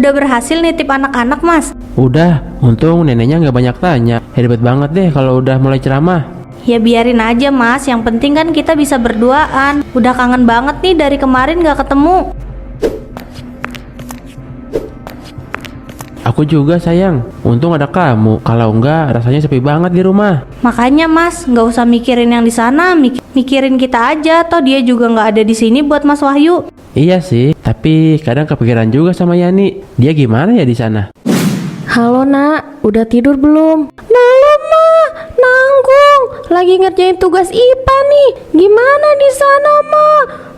Udah berhasil nitip anak-anak, Mas? Udah, untung neneknya nggak banyak tanya. Hebat banget deh kalau udah mulai ceramah. Ya biarin aja, Mas. Yang penting kan kita bisa berduaan. Udah kangen banget nih dari kemarin gak ketemu. Aku juga sayang, untung ada kamu. Kalau enggak, rasanya sepi banget di rumah. Makanya, Mas, nggak usah mikirin yang di sana, mikirin kita aja. Toh dia juga nggak ada di sini buat Mas Wahyu. Iya sih, tapi kadang kepikiran juga sama Yani. Dia gimana ya di sana? Halo nak, udah tidur belum? Belum ma, nanggung. Lagi ngerjain tugas IPA nih. Gimana di sana ma?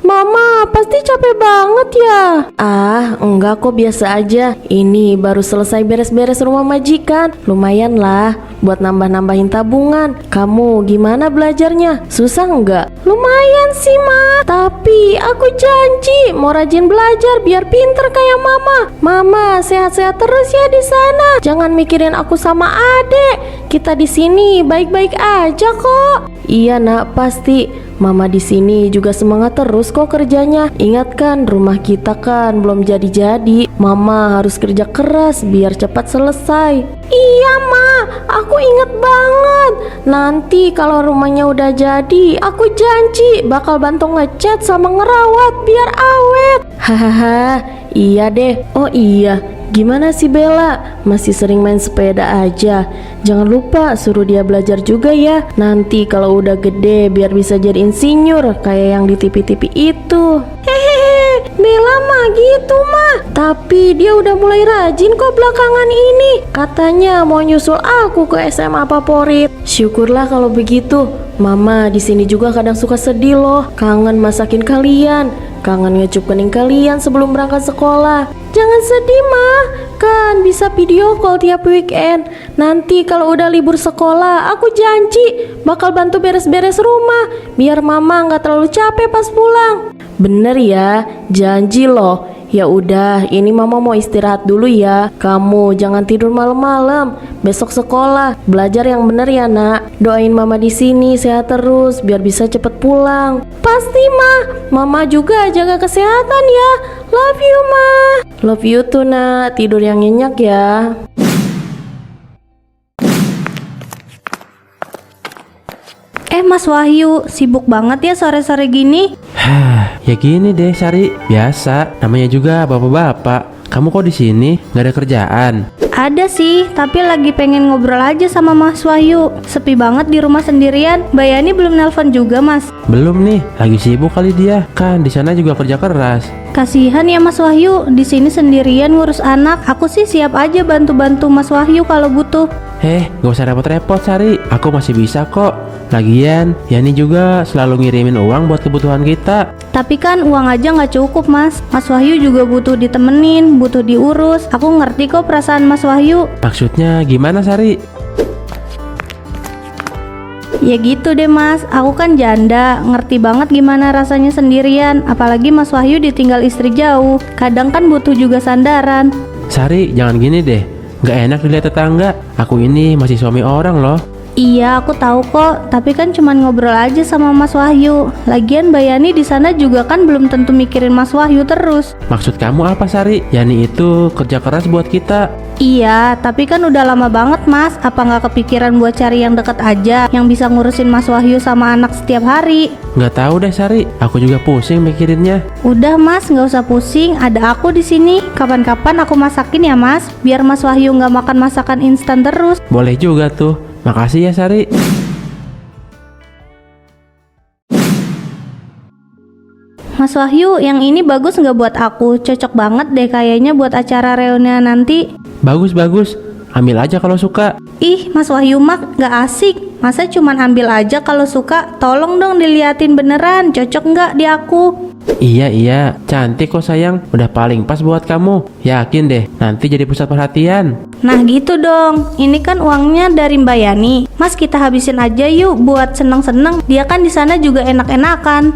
Mama pasti capek banget ya. Ah, enggak kok, biasa aja. Ini baru selesai beres-beres rumah majikan. Lumayan lah buat nambah-nambahin tabungan. Kamu gimana belajarnya? Susah enggak? Lumayan sih ma. Tapi aku janji mau rajin belajar biar pinter kayak mama. Mama sehat-sehat terus ya di sana. Jangan mikirin aku sama adek. Kita di sini baik-baik aja kok. Iya nak, pasti. Mama di sini juga semangat terus kok kerjanya. Ingat kan, rumah kita kan belum jadi-jadi. Mama harus kerja keras biar cepat selesai. Iya ma, aku inget banget. Nanti kalau rumahnya udah jadi, aku janji bakal bantu ngecat sama ngerawat biar awet. Hahaha, iya deh. Oh iya, gimana sih Bella? Masih sering main sepeda aja. Jangan lupa suruh dia belajar juga ya. Nanti kalau udah gede biar bisa jadi insinyur kayak yang di TV-TV itu. Hehehe, Bella mah gitu mah. Tapi dia udah mulai rajin kok belakangan ini. Katanya mau nyusul aku ke SMA favorit. Syukurlah kalau begitu. Mama di sini juga kadang suka sedih loh. Kangen masakin kalian. Kangen ngecup kening kalian sebelum berangkat sekolah. Jangan sedih mah, kan bisa video call tiap weekend. Nanti kalau udah libur sekolah, aku janji bakal bantu beres-beres rumah biar mama nggak terlalu capek pas pulang. Bener ya, janji loh. Ya udah, ini mama mau istirahat dulu ya. Kamu jangan tidur malam-malam. Besok sekolah, belajar yang bener ya nak. Doain mama di sini sehat terus biar bisa cepet pulang. Pasti ma, mama juga jaga kesehatan ya. Love you ma. Love you tuh nak, tidur yang nyenyak ya. Mas Wahyu, sibuk banget ya sore-sore gini? Ya gini deh Sari, biasa. Namanya juga bapak-bapak. Kamu kok di sini? Nggak ada kerjaan? Ada sih, tapi lagi pengen ngobrol aja sama Mas Wahyu. Sepi banget di rumah sendirian. Mbak Yani belum nelpon juga, Mas. Belum nih, lagi sibuk kali dia. Kan di sana juga kerja keras. Kasihan ya Mas Wahyu, di sini sendirian ngurus anak. Aku sih siap aja bantu-bantu Mas Wahyu kalau butuh. Gak usah repot-repot Sari, aku masih bisa kok. Lagian, Yani juga selalu ngirimin uang buat kebutuhan kita. Tapi kan uang aja nggak cukup Mas. Mas Wahyu juga butuh ditemenin, butuh diurus. Aku ngerti kok perasaan Mas Wahyu. Maksudnya gimana Sari? Ya gitu deh Mas, aku kan janda, ngerti banget gimana rasanya sendirian. Apalagi Mas Wahyu ditinggal istri jauh. Kadang kan butuh juga sandaran. Sari, jangan gini deh. Gak enak dilihat tetangga. Aku ini masih suami orang loh. Iya, aku tahu kok. Tapi kan cuman ngobrol aja sama Mas Wahyu. Lagian Mbak Yani di sana juga kan belum tentu mikirin Mas Wahyu terus. Maksud kamu apa Sari? Yani itu kerja keras buat kita. Iya, tapi kan udah lama banget Mas. Apa nggak kepikiran buat cari yang deket aja, yang bisa ngurusin Mas Wahyu sama anak setiap hari? Nggak tahu deh Sari. Aku juga pusing mikirinnya. Udah Mas, nggak usah pusing. Ada aku di sini. Kapan-kapan aku masakin ya Mas. Biar Mas Wahyu nggak makan masakan instan terus. Boleh juga tuh. Makasih ya Sari. Mas Wahyu, yang ini bagus nggak buat aku? Cocok banget deh kayaknya buat acara reunian nanti. Bagus. Ambil aja kalau suka. Ih, Mas Wahyu mah nggak asik. Masa cuman ambil aja kalau suka? Tolong dong diliatin beneran. Cocok nggak di aku? Iya, cantik kok sayang. Udah paling pas buat kamu. Yakin deh, nanti jadi pusat perhatian. Nah gitu dong. Ini kan uangnya dari Mbak Yani. Mas, kita habisin aja yuk buat seneng-seneng. Dia kan di sana juga enak-enakan.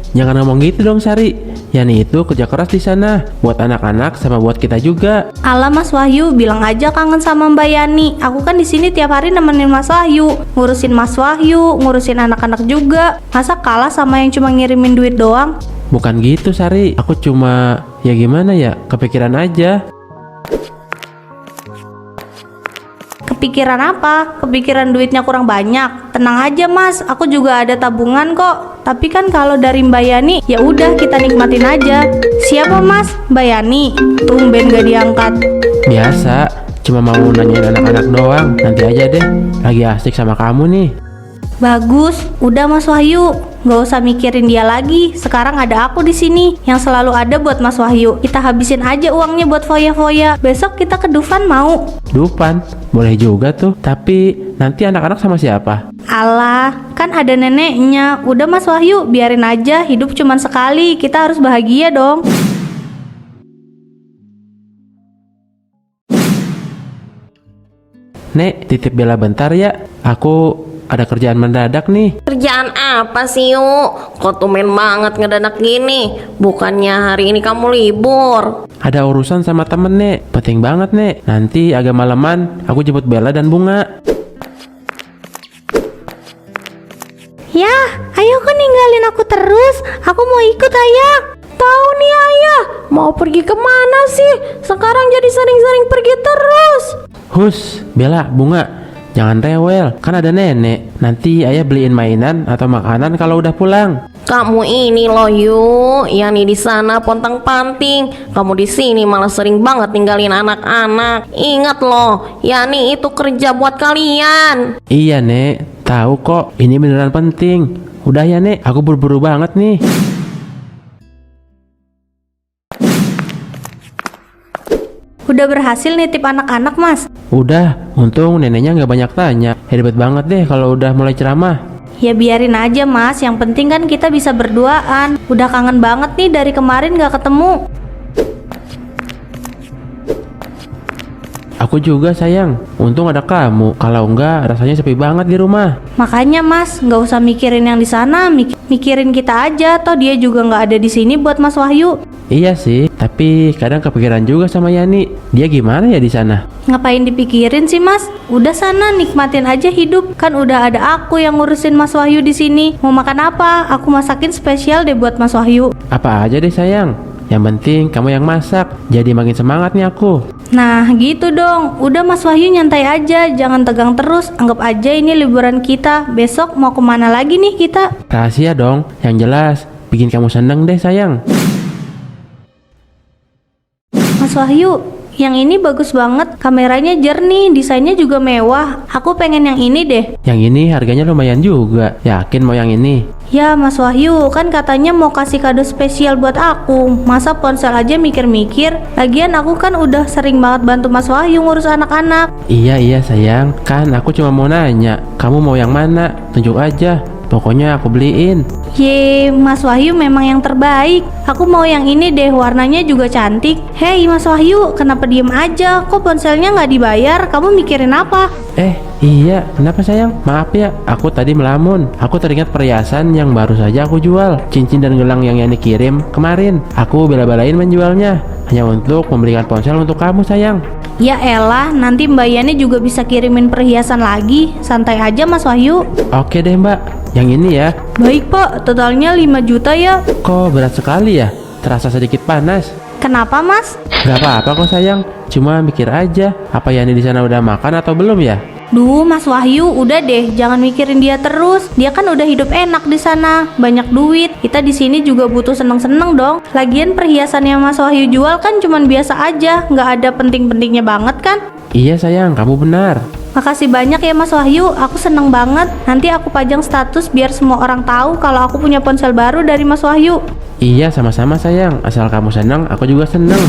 Jangan ngomong gitu dong Sari. Yani itu kerja keras di sana buat anak-anak sama buat kita juga. Alah Mas Wahyu, bilang aja kangen sama Mbak Yani. Aku kan di sini tiap hari nemenin Mas Wahyu, ngurusin Mas Wahyu, ngurusin anak-anak juga. Masa kalah sama yang cuma ngirimin duit doang? Bukan gitu Sari. Aku cuma ya gimana ya, kepikiran aja. Kepikiran apa? Kepikiran duitnya kurang banyak. Tenang aja Mas, aku juga ada tabungan kok. Tapi kan kalau dari Mbak Yani, ya udah kita nikmatin aja. Siapa Mas? Mbak Yani. Tumben gak diangkat. Biasa, cuma mau nanyain anak-anak doang. Nanti aja deh, lagi asik sama kamu nih. Bagus, udah Mas Wahyu, nggak usah mikirin dia lagi. Sekarang ada aku di sini yang selalu ada buat Mas Wahyu. Kita habisin aja uangnya buat foya-foya. Besok kita ke Dufan mau? Dufan, boleh juga tuh. Tapi nanti anak-anak sama siapa? Alah, kan ada neneknya. Udah Mas Wahyu, biarin aja. Hidup cuman sekali, kita harus bahagia dong. Nek, titip Bella bentar ya. Aku ada kerjaan mendadak nih. Kerjaan apa sih yuk? Kok tumben banget ngedadak gini? Bukannya hari ini kamu libur? Ada urusan sama temen Nek. Penting banget Nek. Nanti agak maleman aku jemput Bella dan Bunga. Ya, ayo kok ninggalin aku terus. Aku mau ikut ayah. Tahu nih ayah, mau pergi kemana sih? Sekarang jadi sering-sering pergi terus. Hus, Bella, Bunga, jangan rewel, kan ada nenek. Nanti ayah beliin mainan atau makanan kalau udah pulang. Kamu ini loh yuk, Yani di sana pontang-panting, kamu di sini malah sering banget ninggalin anak-anak. Ingat loh, Yani itu kerja buat kalian. Iya Nek, tahu kok, ini beneran penting. Udah ya Nek, aku buru-buru banget nih. Udah berhasil nitip anak-anak Mas? Udah, untung neneknya nggak banyak tanya. Hebat banget deh kalau udah mulai ceramah. Ya biarin aja Mas, yang penting kan kita bisa berduaan. Udah kangen banget nih dari kemarin gak ketemu. Aku juga sayang, untung ada kamu. Kalau enggak, rasanya sepi banget di rumah. Makanya Mas, nggak usah mikirin yang di sana, mikirin kita aja. Toh dia juga nggak ada di sini buat Mas Wahyu. Iya sih, tapi kadang kepikiran juga sama Yani. Dia gimana ya di sana? Ngapain dipikirin sih Mas? Udah sana nikmatin aja hidup. Kan udah ada aku yang ngurusin Mas Wahyu di sini. Mau makan apa? Aku masakin spesial deh buat Mas Wahyu. Apa aja deh sayang. Yang penting kamu yang masak. Jadi makin semangat nih aku. Nah gitu dong. Udah Mas Wahyu nyantai aja, jangan tegang terus. Anggap aja ini liburan kita. Besok mau kemana lagi nih kita? Rahasia dong, yang jelas bikin kamu seneng deh sayang. Mas Wahyu, yang ini bagus banget. Kameranya jernih, desainnya juga mewah. Aku pengen yang ini deh. Yang ini harganya lumayan juga. Yakin mau yang ini? Ya Mas Wahyu, kan katanya mau kasih kado spesial buat aku. Masa ponsel aja mikir-mikir? Lagian aku kan udah sering banget bantu Mas Wahyu ngurus anak-anak. Iya sayang, kan aku cuma mau nanya. Kamu mau yang mana? Tunjuk aja. Pokoknya aku beliin. Ye, Mas Wahyu memang yang terbaik. Aku mau yang ini deh, warnanya juga cantik. Hei Mas Wahyu, kenapa diem aja? Kok ponselnya nggak dibayar? Kamu mikirin apa? Iya, kenapa sayang? Maaf ya, aku tadi melamun. Aku teringat perhiasan yang baru saja aku jual. Cincin dan gelang yang Yani kirim kemarin. Aku bela-belain menjualnya hanya untuk membelikan ponsel untuk kamu sayang. Ya elah, nanti Mbak Yani juga bisa kirimin perhiasan lagi. Santai aja Mas Wahyu. Oke deh mbak, yang ini ya. Baik Pak, totalnya 5 juta ya. Kok berat sekali ya? Terasa sedikit panas. Kenapa Mas? Gak apa-apa kok sayang. Cuma mikir aja, apa Yani di sana udah makan atau belum ya? Duh Mas Wahyu, udah deh, jangan mikirin dia terus. Dia kan udah hidup enak di sana, banyak duit. Kita di sini juga butuh seneng-seneng dong. Lagian perhiasan yang Mas Wahyu jual kan cuman biasa aja, nggak ada penting-pentingnya banget kan? Iya sayang, kamu benar. Makasih banyak ya Mas Wahyu, aku seneng banget. Nanti aku pajang status biar semua orang tahu kalau aku punya ponsel baru dari Mas Wahyu. Iya sama-sama sayang, asal kamu senang, aku juga senang.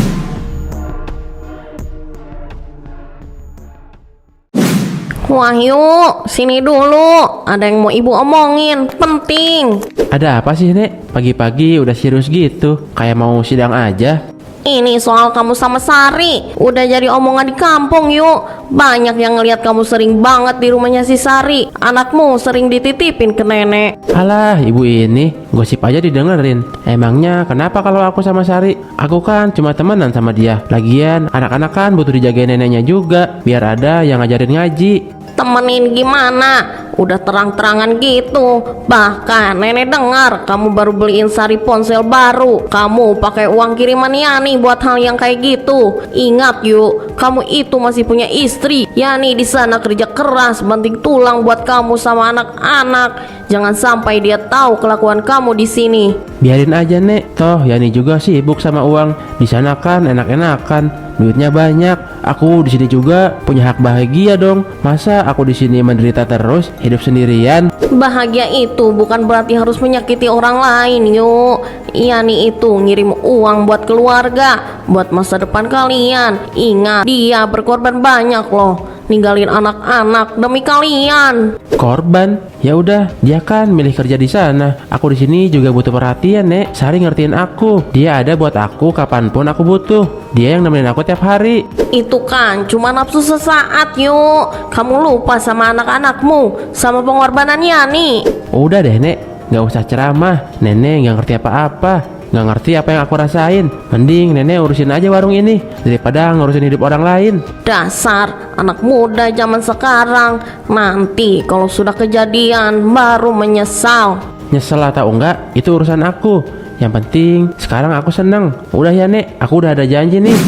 Wahyu, sini dulu. Ada yang mau ibu omongin, penting. Ada apa sih Nek? Pagi-pagi udah serius gitu, kayak mau sidang aja. Ini soal kamu sama Sari. Udah jadi omongan di kampung yuk. Banyak yang ngelihat kamu sering banget di rumahnya si Sari. Anakmu sering dititipin ke nenek. Alah, ibu ini gosip aja didengerin. Emangnya kenapa kalau aku sama Sari? Aku kan cuma temenan sama dia. Lagian anak-anak kan butuh dijagain neneknya juga, biar ada yang ngajarin ngaji. temenin gimana? Udah terang-terangan gitu. Bahkan nenek dengar kamu baru beliin Sari ponsel baru. Kamu pakai uang kiriman Yani buat hal yang kayak gitu. Ingat yuk, kamu itu masih punya istri. Yani di sana kerja keras banting tulang buat kamu sama anak-anak. Jangan sampai dia tahu kelakuan kamu di sini. Biarin aja Nek, toh Yani juga sibuk sama uang. Di sana kan enak-enakan, duitnya banyak. Aku di sini juga punya hak bahagia dong. Masa aku di sini menderita terus, hidup sendirian? Bahagia itu bukan berarti harus menyakiti orang lain yuk. Yani itu ngirim uang buat keluarga, buat masa depan kalian. Ingat, dia berkorban banyak loh, ninggalin anak-anak demi kalian. Korban? Ya udah, dia kan milih kerja di sana. Aku di sini juga butuh perhatian, Nek. Sari ngertiin aku. Dia ada buat aku kapanpun aku butuh. Dia yang nemenin aku tiap hari. Itu kan cuma nafsu sesaat yuk. Kamu lupa sama anak-anakmu, sama pengorbanan Yani. Udah deh, Nek. Gak usah ceramah. Nenek gak ngerti apa-apa. Gak ngerti apa yang aku rasain. Mending nenek urusin aja warung ini daripada ngurusin hidup orang lain. Dasar anak muda zaman sekarang. Nanti kalau sudah kejadian baru menyesal. Nyesel atau enggak, itu urusan aku. Yang penting sekarang aku seneng. Udah ya Nek, aku udah ada janji nih.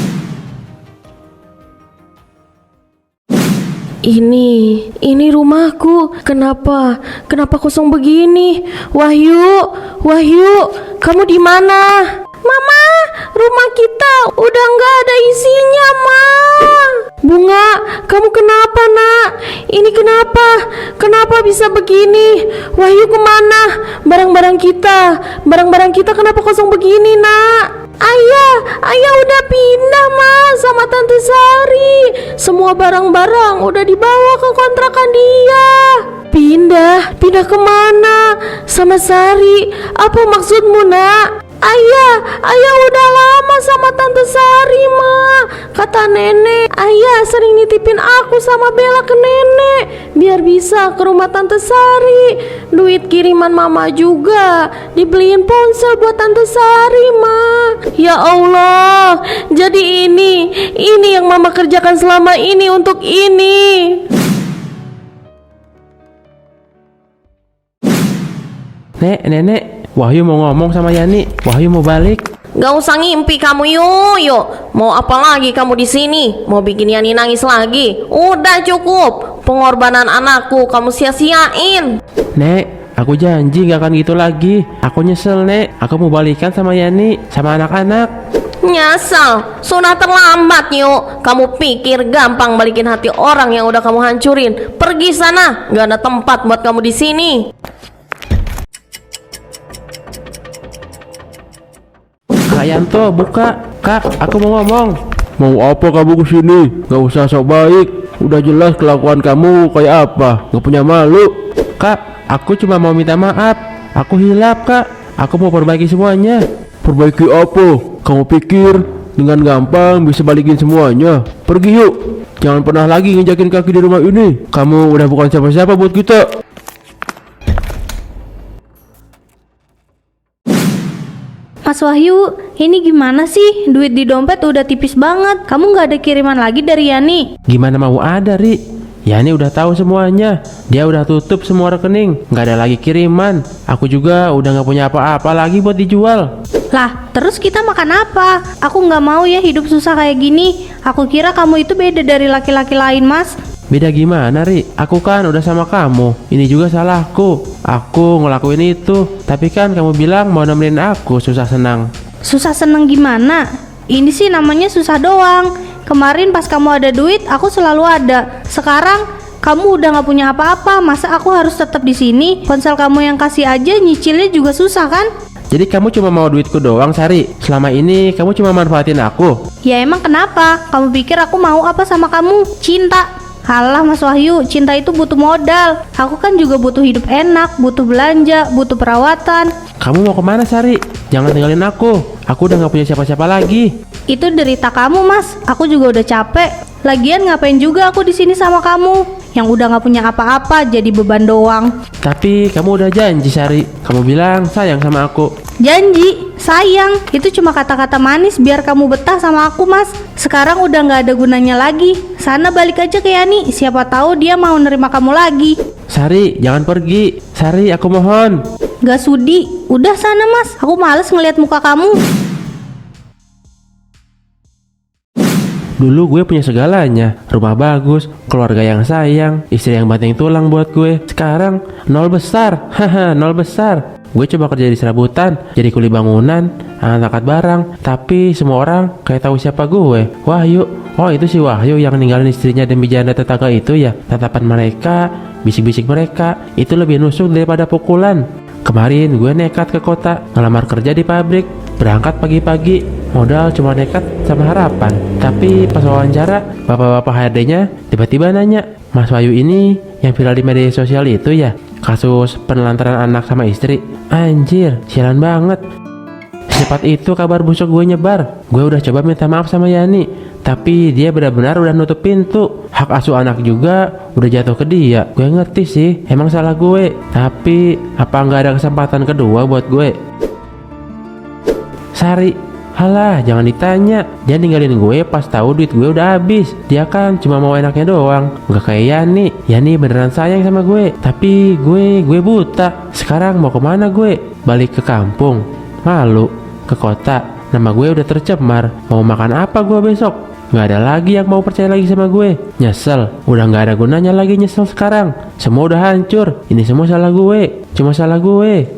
Ini rumahku. Kenapa kosong begini? Wahyu, kamu di mana? Mama, rumah kita udah nggak ada isinya, Ma. Bunga, kamu kenapa, Nak? Ini kenapa bisa begini? Wahyu kemana? Barang-barang kita kenapa kosong begini, Nak? Ayah udah pindah, Ma, sama Tante Sari. Semua barang-barang udah dibawa ke kontrakan dia. Pindah kemana? Sama Sari? Apa maksudmu, Nak? Ayah udah lama sama Tante Sari, Ma. Kata nenek, ayah sering nitipin aku sama Bella ke nenek biar bisa ke rumah Tante Sari. Duit kiriman mama juga dibeliin ponsel buat Tante Sari, Ma. Ya Allah, jadi ini yang mama kerjakan selama ini untuk ini. Nenek, Wahyu mau ngomong sama Yani. Wahyu mau balik. Gak usah ngimpi kamu yuk. Mau apa lagi kamu di sini? Mau bikin Yani nangis lagi? Udah cukup. Pengorbanan anakku kamu sia-siain. Nek, aku janji gak akan gitu lagi. Aku nyesel, Nek. Aku mau balikan sama Yani, sama anak-anak. Nyesel, sudah terlambat yuk. Kamu pikir gampang balikin hati orang yang udah kamu hancurin? Pergi sana, gak ada tempat buat kamu di sini. Kak Yanto, buka. Kak, aku mau ngomong. Mau apa kamu kesini? Gak usah sok baik. Udah jelas kelakuan kamu kayak apa. Gak punya malu. Kak, aku cuma mau minta maaf. Aku hilap, Kak. Aku mau perbaiki semuanya. Perbaiki apa? Kamu pikir dengan gampang bisa balikin semuanya? Pergi yuk. Jangan pernah lagi nginjakin kaki di rumah ini. Kamu udah bukan siapa-siapa buat kita. Mas Wahyu, ini gimana sih? Duit di dompet udah tipis banget. Kamu nggak ada kiriman lagi dari Yani? Gimana mau ada, Ri? Yani udah tahu semuanya. Dia udah tutup semua rekening. Nggak ada lagi kiriman. Aku juga udah nggak punya apa-apa lagi buat dijual. Lah, terus kita makan apa? Aku nggak mau ya hidup susah kayak gini. Aku kira kamu itu beda dari laki-laki lain, Mas. Beda gimana, Ri? Aku kan udah sama kamu. Ini juga salahku. Aku ngelakuin itu. Tapi kan kamu bilang mau nemenin aku susah senang. Susah seneng gimana? Ini sih namanya susah doang. Kemarin pas kamu ada duit, aku selalu ada. Sekarang kamu udah nggak punya apa-apa. Masa aku harus tetap di sini? Ponsel kamu yang kasih aja, nyicilnya juga susah kan? Jadi kamu cuma mau duitku doang, Sari? Selama ini kamu cuma manfaatin aku? Ya emang kenapa? Kamu pikir aku mau apa sama kamu? Cinta? Halah Mas Wahyu, cinta itu butuh modal. Aku kan juga butuh hidup enak, butuh belanja, butuh perawatan. Kamu mau kemana, Sari? Jangan tinggalin aku. Aku udah gak punya siapa-siapa lagi. Itu derita kamu, Mas. Aku juga udah capek. Lagian ngapain juga aku di sini sama kamu? Yang udah gak punya apa-apa, jadi beban doang. Tapi kamu udah janji, Sari. Kamu bilang sayang sama aku. Janji? Sayang, itu cuma kata-kata manis biar kamu betah sama aku, Mas. Sekarang udah nggak ada gunanya lagi. Sana balik aja ke Yani, siapa tahu dia mau nerima kamu lagi. Sari, jangan pergi. Sari, aku mohon. Gak sudi, udah sana Mas, aku males ngeliat muka kamu. Dulu gue punya segalanya, rumah bagus, keluarga yang sayang, istri yang banting tulang buat gue. Sekarang nol besar, haha, nol besar. Gue coba kerja di serabutan, jadi kuli bangunan, angkat barang, tapi semua orang kayak tahu siapa gue. Wahyu, oh itu si Wahyu yang ninggalin istrinya demi janda tetangga itu ya. Tatapan mereka, bisik-bisik mereka, itu lebih nusuk daripada pukulan. Kemarin gue nekat ke kota, ngelamar kerja di pabrik, berangkat pagi-pagi, modal cuma nekat sama harapan. Tapi pas wawancara, bapak-bapak HRD-nya tiba-tiba nanya, Mas Wahyu ini yang viral di media sosial itu ya? Kasus penelantaran anak sama istri. Anjir, sialan banget. Secepat itu kabar busuk gue nyebar. Gue udah coba minta maaf sama Yani, tapi dia benar-benar udah nutup pintu. Hak asuh anak juga udah jatuh ke dia. Gue ngerti sih, emang salah gue. Tapi apa nggak ada kesempatan kedua buat gue? Sari, halah jangan ditanya. Dia ninggalin gue pas tahu duit gue udah habis. Dia kan cuma mau enaknya doang, nggak kayak Yani. Yani beneran sayang sama gue, tapi gue buta. Sekarang mau kemana gue? Balik ke kampung? Malu. Ke kota? Nama gue udah tercemar. Mau makan apa gue besok? Nggak ada lagi yang mau percaya lagi sama gue. Nyesel, udah nggak ada gunanya lagi nyesel sekarang. Semua udah hancur. Ini semua salah gue, cuma salah gue.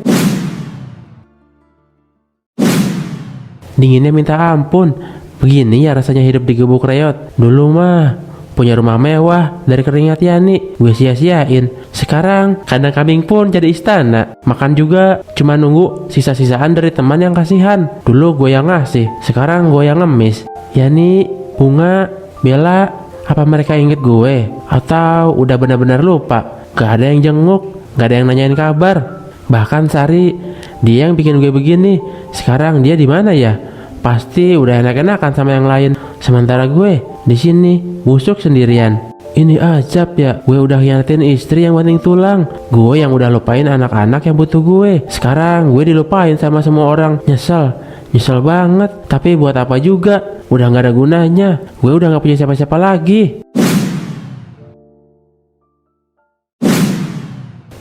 Dinginnya minta ampun. Begini ya rasanya hidup di gubuk reot. Dulu mah punya rumah mewah dari keringat Yani, gue sia-siain. Sekarang kandang kambing pun jadi istana. Makan juga cuma nunggu sisa-sisaan dari teman yang kasihan. Dulu gue yang ngasih, sekarang gue yang ngemis. Yani, Bunga, Bella, apa mereka inget gue? Atau udah benar-benar lupa? Gak ada yang jenguk, gak ada yang nanyain kabar. Bahkan Sari, dia yang bikin gue begini. Sekarang dia di mana ya? Pasti udah enak-enakan sama yang lain. Sementara gue di sini busuk sendirian. Ini ajab ya, gue udah hianatin istri yang banting tulang. Gue yang udah lupain anak-anak yang butuh gue. Sekarang gue dilupain sama semua orang. Nyesel banget. Tapi buat apa juga? Udah gak ada gunanya. Gue udah gak punya siapa-siapa lagi.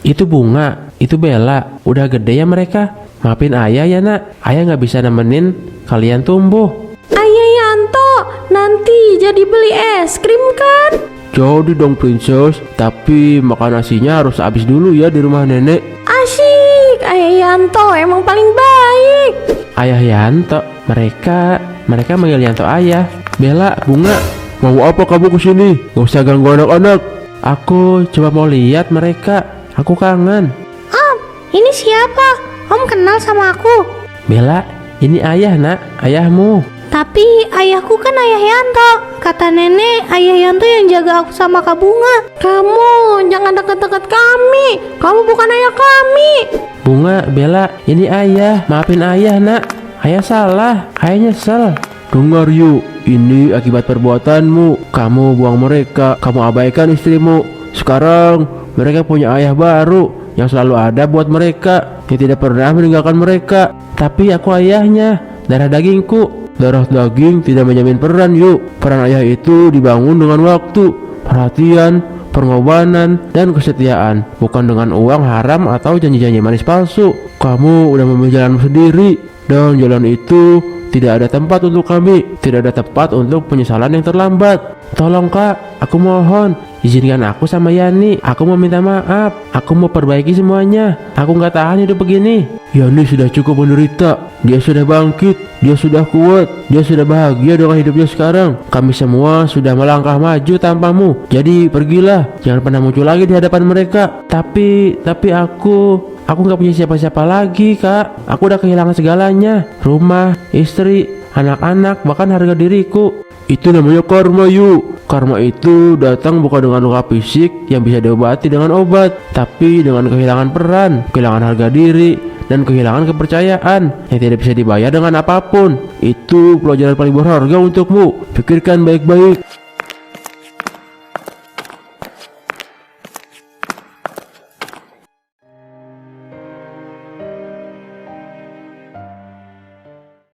Itu Bunga, itu Bella, udah gede ya mereka. Maafin ayah ya nak, ayah gak bisa nemenin kalian tumbuh. Ayah Yanto, nanti jadi beli es krim kan? Jadi dong princess, tapi makan nasinya harus habis dulu ya di rumah nenek. Asyik, Ayah Yanto emang paling baik. Ayah Yanto, mereka manggil Yanto ayah. Bella, Bunga, mau apa kamu kesini? Gak usah ganggu anak-anak. Aku coba mau lihat mereka, aku kangen. Om, ini siapa? Om kenal sama aku. Bella, ini ayah nak, ayahmu. Tapi ayahku kan Ayah Yanto. Kata nenek, Ayah Yanto yang jaga aku sama Kak Bunga. Kamu jangan deket-deket kami. Kamu bukan ayah kami. Bunga, Bella, ini ayah. Maafin ayah nak, ayah salah, ayah nyesel. Dengar yuk, ini akibat perbuatanmu. Kamu buang mereka, kamu abaikan istrimu. Sekarang mereka punya ayah baru yang selalu ada buat mereka, yang tidak pernah meninggalkan mereka. Tapi aku ayahnya, darah dagingku. Darah daging tidak menjamin peran yuk. Peran ayah itu dibangun dengan waktu, perhatian, pengorbanan, dan kesetiaan. Bukan dengan uang haram atau janji-janji manis palsu. Kamu udah memilih jalan sendiri, dan jalan itu tidak ada tempat untuk kami. Tidak ada tempat untuk penyesalan yang terlambat. Tolong kak, aku mohon, izinkan aku sama Yani. Aku mau minta maaf, aku mau perbaiki semuanya. Aku gak tahan hidup begini. Yani sudah cukup menderita. Dia sudah bangkit, dia sudah kuat, dia sudah bahagia dengan hidupnya sekarang. Kami semua sudah melangkah maju tanpamu. Jadi pergilah, jangan pernah muncul lagi di hadapan mereka. Tapi aku gak punya siapa-siapa lagi kak. Aku udah kehilangan segalanya, rumah, istri, anak-anak, bahkan harga diriku. Itu namanya karma yuk. Karma itu datang bukan dengan luka fisik yang bisa diobati dengan obat, tapi dengan kehilangan peran, kehilangan harga diri, dan kehilangan kepercayaan yang tidak bisa dibayar dengan apapun. Itu pelajaran paling berharga untukmu. Pikirkan baik-baik.